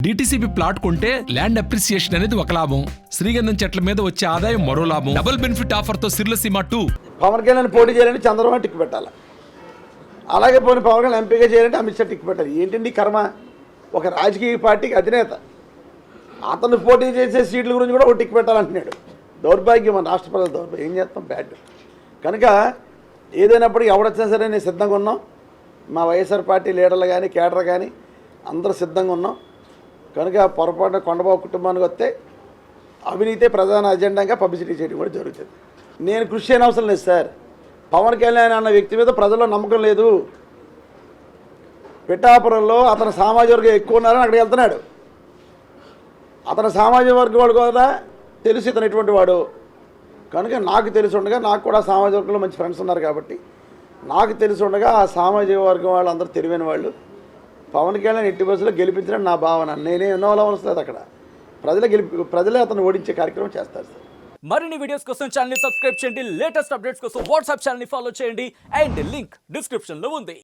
DTCP plot కొంటే land appreciation అనేది ఒక లాభం, శ్రీగంధం చెట్ల మీద వచ్చే ఆదాయం మరో లాభం. డబుల్ బెనిఫిట్ ఆఫర్ తో సిర్లసీమ 2. పవన్ కళ్యాణ్ పోటీ చేయాలంటే చంద్రబాబు టిక్ పెట్టాలి, అలాగే పోనీ పవన్ కళ్యాణ్ ఎంపీగా చేయాలంటే అమిత్ షా టిక్ పెట్టాలి. ఏంటండి కర్మ? ఒక రాజకీయ పార్టీకి అధినేత అతను పోటీ చేసే సీట్ల గురించి కూడా ఒక టిక్ పెట్టాలంటున్నాడు. దౌర్భాగ్యం, మన రాష్ట్ర ప్రజల దౌర్భాగ్యం. ఏం చేస్తాం, బ్యాడ్. కనుక ఏదైనప్పటికీ ఎవడొచ్చినా సరే నేను సిద్ధంగా ఉన్నాం. మా వైఎస్ఆర్ పార్టీ లీడర్లు కానీ కేడర్ కానీ అందరూ సిద్ధంగా ఉన్నాం. కనుక పొరపాటున కొండబాబు కుటుంబానికి వస్తే అవినీతే ప్రధాన అజెండాగా పబ్లిసిటీ చేయడం కూడా జరుగుతుంది. నేను కృషి చేయని అవసరం లేదు సార్. పవన్ కళ్యాణ్ అన్న వ్యక్తి మీద ప్రజల్లో నమ్మకం లేదు. పిఠాపురంలో అతని సామాజిక వర్గం ఎక్కువ ఉన్నారని అక్కడికి వెళ్తున్నాడు. అతని సామాజిక వర్గం వాడు కూడా తెలుసు ఇతను ఎటువంటి వాడు. కనుక నాకు తెలిసి ఉండగా, నాకు కూడా సామాజిక వర్గంలో మంచి ఫ్రెండ్స్ ఉన్నారు కాబట్టి నాకు తెలిసి ఉండగా ఆ సామాజిక వర్గం వాళ్ళు అందరూ తెలివైన వాళ్ళు. పవన్ కళ్యాణ్ ఎట్టి బస్సులో గెలిపించడం నా భావన. నేనే ఎన్నో వస్తుంది అక్కడ. ప్రజలే అతను ఓడించే కార్యక్రమం చేస్తారు సార్. మరిన్ని వీడియోస్ కోసం ఛానల్ ని సబ్స్క్రైబ్ చేయండి, లేటెస్ట్ అప్డేట్స్ కోసం వాట్సాప్ ఛానల్ ని ఫాలో చేయండి, అండ్ లింక్ డిస్క్రిప్షన్ లో ఉంది.